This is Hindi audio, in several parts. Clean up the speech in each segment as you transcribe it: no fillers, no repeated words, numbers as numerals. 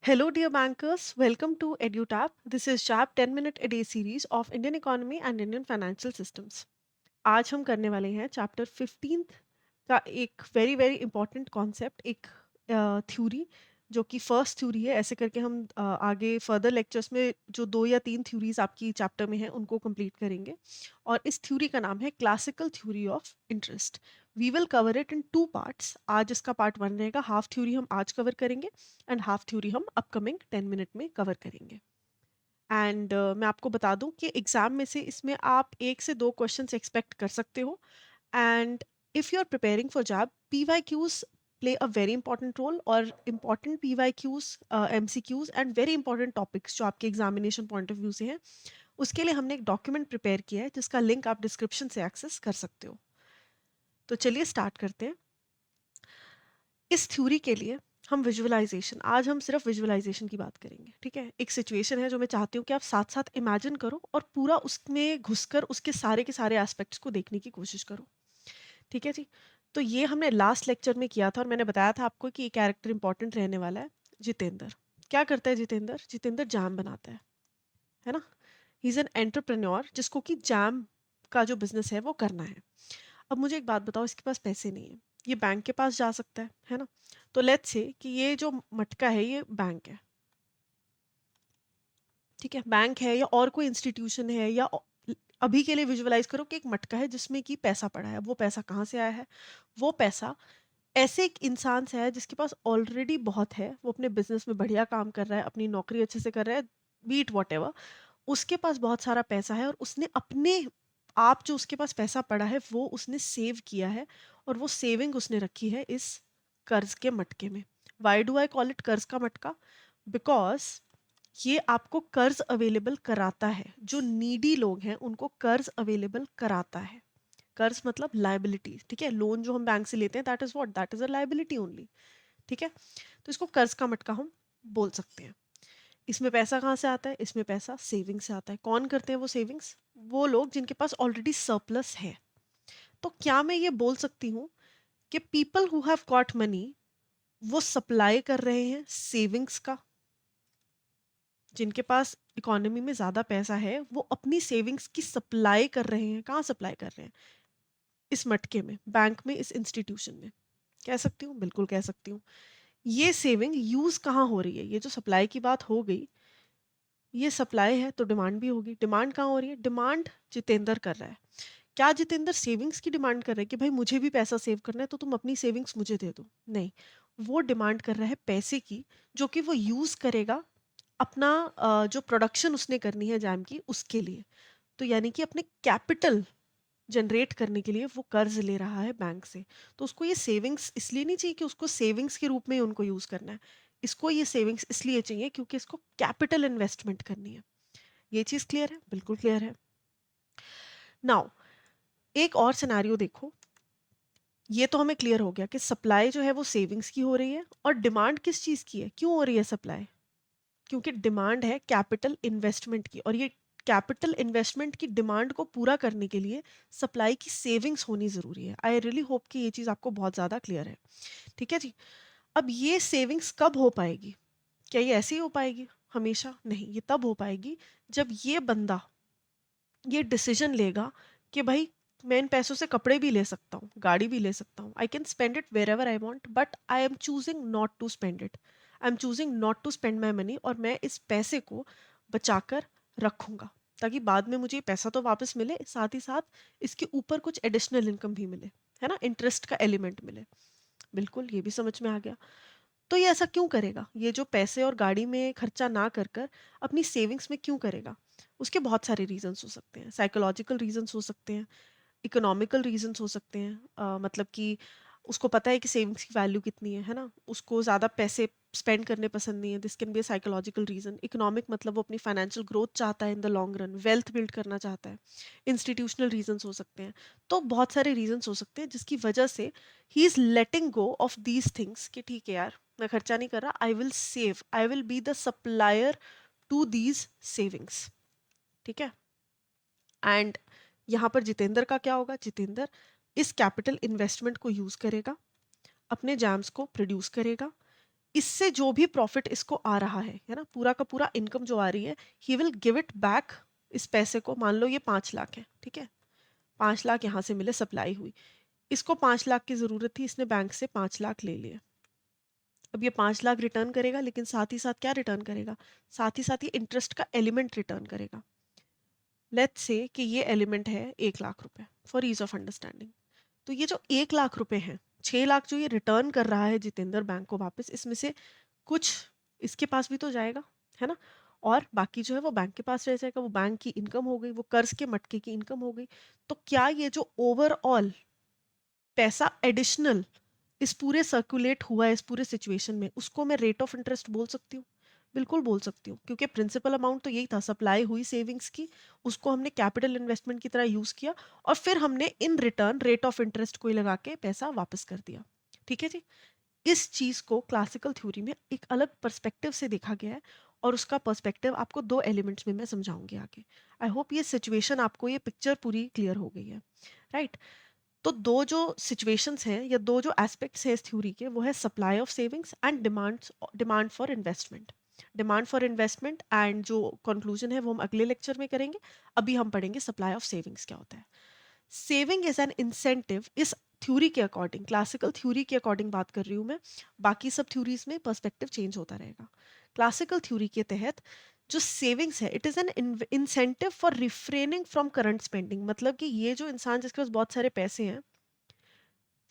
Hello, dear bankers. Welcome to EduTap. This is JAP 10-minute a day series of Indian economy and Indian financial systems. आज हम करने वाले हैं चैप्टर 15th का एक वेरी वेरी इंपॉर्टेंट कॉन्सेप्ट, एक थ्योरी जो कि फर्स्ट थ्योरी है। ऐसे करके हम आगे फर्दर लेक्चर्स में जो 2 या 3 थ्योरीज आपकी चैप्टर में हैं उनको कंप्लीट करेंगे। और इस थ्योरी का नाम है classical theory of interest. We will cover it in 2 parts. आज इसका पार्ट 1 रहेगा, हाफ थ्योरी हम आज कवर करेंगे एंड हाफ थ्योरी हम अपकमिंग 10 मिनट में कवर करेंगे। एंड मैं आपको बता दूं कि एग्जाम में से इसमें आप 1 से 2 क्वेश्चंस एक्सपेक्ट कर सकते हो। And if you are preparing for job, PYQs play a very important role, और important PYQs, MCQs and very important topics जो आपके एग्जामिनेशन पॉइंट ऑफ व्यू से हैं, उसके लिए हमने एक डॉक्यूमेंट प्रिपेयर किया है जिसका लिंक आप डिस्क्रिप्शन से एक्सेस कर सकते हो। तो चलिए स्टार्ट करते हैं। इस थ्योरी के लिए हम विजुअलाइजेशन, आज हम सिर्फ विजुअलाइजेशन की बात करेंगे। ठीक है, एक सिचुएशन है जो मैं चाहती हूँ कि आप साथ साथ इमेजिन करो और पूरा उसमें घुसकर उसके सारे के सारे एस्पेक्ट्स को देखने की कोशिश करो। ठीक है जी। तो ये हमने लास्ट लेक्चर में किया था और मैंने बताया था आपको कि ये कैरेक्टर इंपॉर्टेंट रहने वाला है, जितेंद्र। क्या करता है जितेंद्र? जितेंद्र जैम बनाता है ना। ही इज़ एन एंटरप्रेन्योर जिसको कि जैम का जो बिजनेस है वो करना है। अब मुझे एक बात बताओ, इसके पास पैसे नहीं है, ये बैंक के पास जा सकता है ना। तो लेट्स से कि ये जो मटका है ये बैंक है। ठीक है, बैंक है या और कोई इंस्टीट्यूशन है, या अभी के लिए विजुअलाइज करो कि एक मटका है जिसमें कि पैसा पड़ा है। वो पैसा कहाँ से आया है? वो पैसा ऐसे एक इंसान से है जिसके पास ऑलरेडी बहुत है, वो अपने बिजनेस में बढ़िया काम कर रहा है, अपनी नौकरी अच्छे से कर रहा है, बीट वॉट एवर। उसके पास बहुत सारा पैसा है और उसने अपने आप जो उसके पास पैसा पड़ा है वो उसने सेव किया है, और वो सेविंग उसने रखी है इस कर्ज के मटके में। Why do I call it कर्ज का मटका? बिकॉज ये आपको कर्ज अवेलेबल कराता है, जो नीडी लोग हैं उनको कर्ज अवेलेबल कराता है। कर्ज मतलब लाइबिलिटी। ठीक है, लोन जो हम बैंक से लेते हैं that is what, that is a liability only. ठीक है, तो इसको कर्ज का मटका हम बोल सकते हैं। इसमें पैसा कहाँ से आता है? इसमें पैसा सेविंग से आता है। कौन करते हैं वो सेविंग्स? वो लोग जिनके पास ऑलरेडी सरप्लस है। तो क्या मैं ये बोल सकती हूँ कि people who have got money वो सप्लाई कर रहे हैं सेविंग्स का? जिनके पास इकोनॉमी में ज़्यादा पैसा है वो अपनी सेविंग्स की सप्लाई कर रहे हैं। कहाँ सप्लाई कर रहे हैं? इस मटके में, बैंक में, इस इंस्टीट्यूशन में। कह सकती हूँ, बिल्कुल कह सकती हूँ। ये सेविंग यूज कहाँ हो रही है? ये जो सप्लाई की बात हो गई, ये सप्लाई है तो डिमांड भी होगी। डिमांड कहाँ हो रही है? डिमांड जितेंद्र कर रहा है। क्या जितेंद्र सेविंग्स की डिमांड कर रहा है कि भाई मुझे भी पैसा सेव करना है तो तुम अपनी सेविंग्स मुझे दे दो? नहीं, वो डिमांड कर रहा है पैसे की, जो कि वो यूज करेगा अपना जो प्रोडक्शन उसने करनी है जैम की, उसके लिए। तो यानी कि अपने कैपिटल जनरेट करने के लिए वो कर्ज ले रहा है बैंक से। तो उसको ये सेविंग्स इसलिए नहीं चाहिए कि उसको सेविंग्स के रूप में ही उनको यूज करना है। इसको ये सेविंग्स इसलिए चाहिए क्योंकि इसको कैपिटल इन्वेस्टमेंट करनी है। ये चीज क्लियर है? बिल्कुल क्लियर है। नाउ एक और सिनेरियो देखो। ये तो हमें क्लियर हो गया कि सप्लाई जो है वो सेविंग्स की हो रही है, और डिमांड किस चीज की है? क्यों हो रही है सप्लाई? क्योंकि डिमांड है कैपिटल इन्वेस्टमेंट की, और ये कैपिटल इन्वेस्टमेंट की डिमांड को पूरा करने के लिए सप्लाई की सेविंग्स होनी ज़रूरी है। आई रियली होप कि ये चीज़ आपको बहुत ज़्यादा क्लियर है। ठीक है जी। अब ये सेविंग्स कब हो पाएगी? क्या ये ऐसे ही हो पाएगी हमेशा? नहीं, ये तब हो पाएगी जब ये बंदा ये डिसीजन लेगा कि भाई मैं इन पैसों से कपड़े भी ले सकता हूँ, गाड़ी भी ले सकता हूँ। I can spend it wherever I want, but I am choosing not to spend it. I am choosing not to spend my money, और मैं इस पैसे को बचाकर रखूंगा ताकि बाद में मुझे ये पैसा तो वापस मिले, साथ ही साथ इसके ऊपर कुछ एडिशनल इनकम भी मिले, है ना, इंटरेस्ट का एलिमेंट मिले। बिल्कुल, ये भी समझ में आ गया। तो ये ऐसा क्यों करेगा? ये जो पैसे और गाड़ी में खर्चा ना कर कर अपनी सेविंग्स में क्यों करेगा? उसके बहुत सारे रीजंस हो सकते हैं। साइकोलॉजिकल रीजंस हो सकते हैं, इकोनॉमिकल रीजंस हो सकते हैं। मतलब कि उसको पता है कि सेविंग्स की वैल्यू कितनी है ना, उसको ज़्यादा पैसे स्पेंड करने पसंद नहीं है। This can be a psychological reason. Economic मतलब वो अपनी फाइनेंशियल ग्रोथ चाहता है, in the long run wealth build करना चाहता है। इंस्टीट्यूशनल रीजंस हो सकते हैं। तो बहुत सारे रीजंस हो सकते हैं जिसकी वजह से ही is letting go of these things कि ठीक है यार, मैं खर्चा नहीं कर रहा, I will save, I will be the supplier to these savings. ठीक है। एंड यहाँ पर जितेंद्र का क्या होगा? जितेंद्र इस कैपिटल इन्वेस्टमेंट को यूज करेगा, अपने जैम्स को प्रोड्यूस करेगा, इससे जो भी प्रॉफिट इसको आ रहा है ना, पूरा का पूरा इनकम जो आ रही है, he will give it back. इस पैसे को मान लो ये 5 लाख है, ठीक है, 5 लाख यहाँ से मिले, सप्लाई हुई, इसको 5 लाख की जरूरत थी, इसने बैंक से 5 लाख ले लिए। अब ये 5 लाख रिटर्न करेगा, लेकिन साथ ही साथ क्या रिटर्न करेगा, साथ ही साथ ये इंटरेस्ट का एलिमेंट रिटर्न करेगा। लेट्स से कि ये एलिमेंट है 1 लाख रुपए, फॉर ईज ऑफ अंडरस्टैंडिंग। तो ये जो 1 लाख रुपए हैं, 6 लाख जो ये रिटर्न कर रहा है जितेंद्र बैंक को वापस, इसमें से कुछ इसके पास भी तो जाएगा, है ना, और बाकी जो है वो बैंक के पास रह जाएगा, वो बैंक की इनकम हो गई, वो कर्ज के मटके की इनकम हो गई। तो क्या ये जो ओवरऑल पैसा एडिशनल इस पूरे सर्कुलेट हुआ है, इस पूरे सिचुएशन में, उसको मैं रेट ऑफ इंटरेस्ट बोल सकती हूँ? बिल्कुल बोल सकती हूँ, क्योंकि प्रिंसिपल अमाउंट तो यही था, सप्लाई हुई सेविंग्स की, उसको हमने कैपिटल इन्वेस्टमेंट की तरह यूज किया, और फिर हमने in return rate of interest को ही लगा के पैसा वापस कर दिया। ठीक है जी। इस चीज को क्लासिकल थ्योरी में एक अलग पर्सपेक्टिव से देखा गया है, और उसका पर्सपेक्टिव आपको 2 एलिमेंट्स में मैं समझाऊंगी आगे। आई होप ये सिचुएशन आपको, ये पिक्चर पूरी क्लियर हो गई है, राइट। तो दो जो सिचुएशंस हैं या दो जो एस्पेक्ट्स हैं इस थ्योरी के, वो है supply of savings and demand for investment. Demand for investment and जो कंक्लूजन है वो हम अगले लेक्चर में करेंगे। अभी हम पढ़ेंगे सप्लाई ऑफ सेविंग्स क्या होता है। सेविंग इज एन इंसेंटिव इस थ्योरी के अकॉर्डिंग, क्लासिकल थ्योरी के अकॉर्डिंग बात कर रही हूँ मैं, बाकी सब थ्योरीज में पर्सपेक्टिव चेंज होता रहेगा। क्लासिकल थ्योरी के तहत जो सेविंग्स है, it is an incentive for refraining from current spending. मतलब कि ये जो इंसान जिसके पास बहुत सारे पैसे हैं,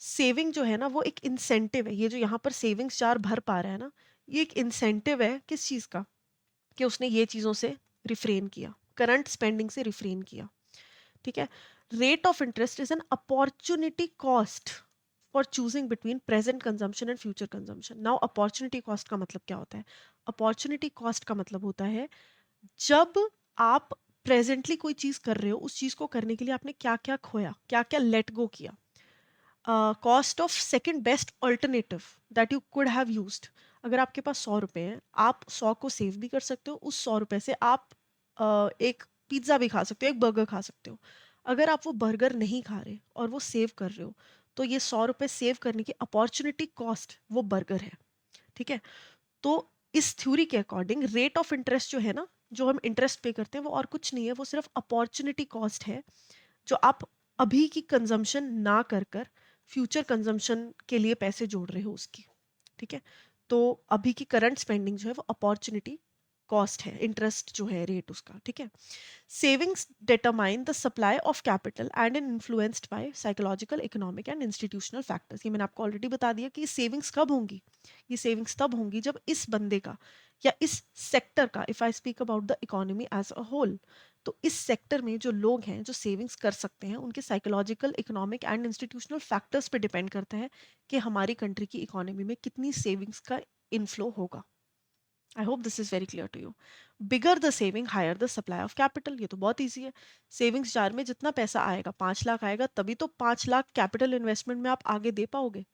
सेविंग जो है ना वो एक इंसेंटिव है। ये जो यहाँ पर सेविंग्स जार भर पा रहा है ना, ये एक इंसेंटिव है किस चीज़ का, कि उसने ये चीज़ों से रिफ्रेन किया, करंट स्पेंडिंग से रिफ्रेन किया। ठीक है। Rate of interest is an opportunity cost for choosing between present consumption and future consumption. Now opportunity cost का मतलब क्या होता है? अपॉर्चुनिटी कॉस्ट का मतलब होता है जब आप प्रेजेंटली कोई चीज कर रहे हो, उस चीज को करने के लिए आपने क्या क्या खोया, क्या क्या लेट गो किया। Cost of second best alternative that you could have used. अगर आपके पास 100 रुपए हैं, आप 100 को सेव भी कर सकते हो, उस 100 रुपए से आप एक पिज्ज़ा भी खा सकते हो, एक बर्गर खा सकते हो। अगर आप वो बर्गर नहीं खा रहे और वो सेव कर रहे हो, तो ये 100 रुपए सेव करने की अपॉर्चुनिटी कॉस्ट वो बर्गर है। ठीक है। तो इस थ्योरी के अकॉर्डिंग रेट ऑफ इंटरेस्ट जो है ना, जो हम इंटरेस्ट पे करते हैं, वो और कुछ नहीं है, वो सिर्फ अपॉर्चुनिटी कॉस्ट है, जो आप अभी की कंजम्पशन ना कर कर फ्यूचर कंजम्पशन के लिए पैसे जोड़ रहे हो उसकी। ठीक है। तो अभी की करंट स्पेंडिंग जो है वो अपॉर्चुनिटी कॉस्ट है, इंटरेस्ट जो है रेट उसका। ठीक है। Savings determine the supply of capital and in influenced by psychological, economic and institutional factors. ये मैंने आपको ऑलरेडी बता दिया कि सेविंग्स कब होंगी। ये सेविंग्स तब होंगी जब इस बंदे का या इस सेक्टर का, if I speak about the economy as a whole, तो इस सेक्टर में जो लोग हैं जो सेविंग्स कर सकते हैं, उनके psychological, economic and institutional factors पे डिपेंड करता है कि हमारी कंट्री की इकोनॉमी में कितनी सेविंग्स का इनफ्लो होगा। I hope this is very clear to you. Bigger the saving higher the supply of capital. ये तो बहुत ईजी है। सेविंग्स जार में जितना पैसा आएगा, 5 लाख आएगा, तभी तो 5 लाख कैपिटल इन्वेस्टमेंट में आप आगे दे पाओगे।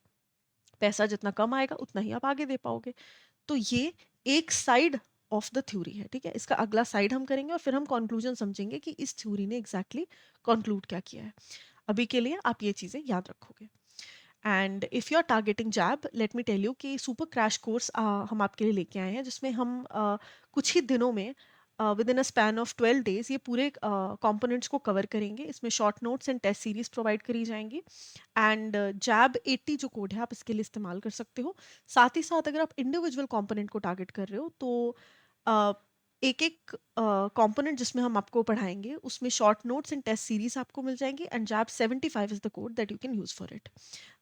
पैसा जितना कम आएगा उतना ही आप आगे दे पाओगे। तो ये एक साइड ऑफ द थ्योरी है। ठीक है। इसका अगला साइड हम करेंगे और फिर हम कंक्लूजन समझेंगे कि इस थ्योरी ने एग्जैक्टली कंक्लूड क्या किया है। अभी के लिए आप ये चीज़ें याद रखोगे। And if you are targeting JAIIB, let me tell you कि सुपर क्रैश कोर्स हम आपके लिए लेके आए हैं, जिसमें हम कुछ ही दिनों में within a span of 12 days ये पूरे कंपोनेंट्स को कवर करेंगे। इसमें short notes and test series provide करी जाएंगी। एंड जैब 80 जो कोड है आप इसके लिए इस्तेमाल कर सकते हो। साथ ही साथ अगर आप इंडिविजुअल कंपोनेंट को टारगेट कर रहे हो, तो अ, एक एक कंपोनेंट जिसमें हम आपको पढ़ाएंगे उसमें short notes and test series आपको मिल जाएंगी, and JAIIB 75 is the code that you can use for it.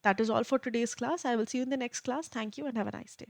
That is all for today's class. I will see you in the next class. Thank you and have a nice day.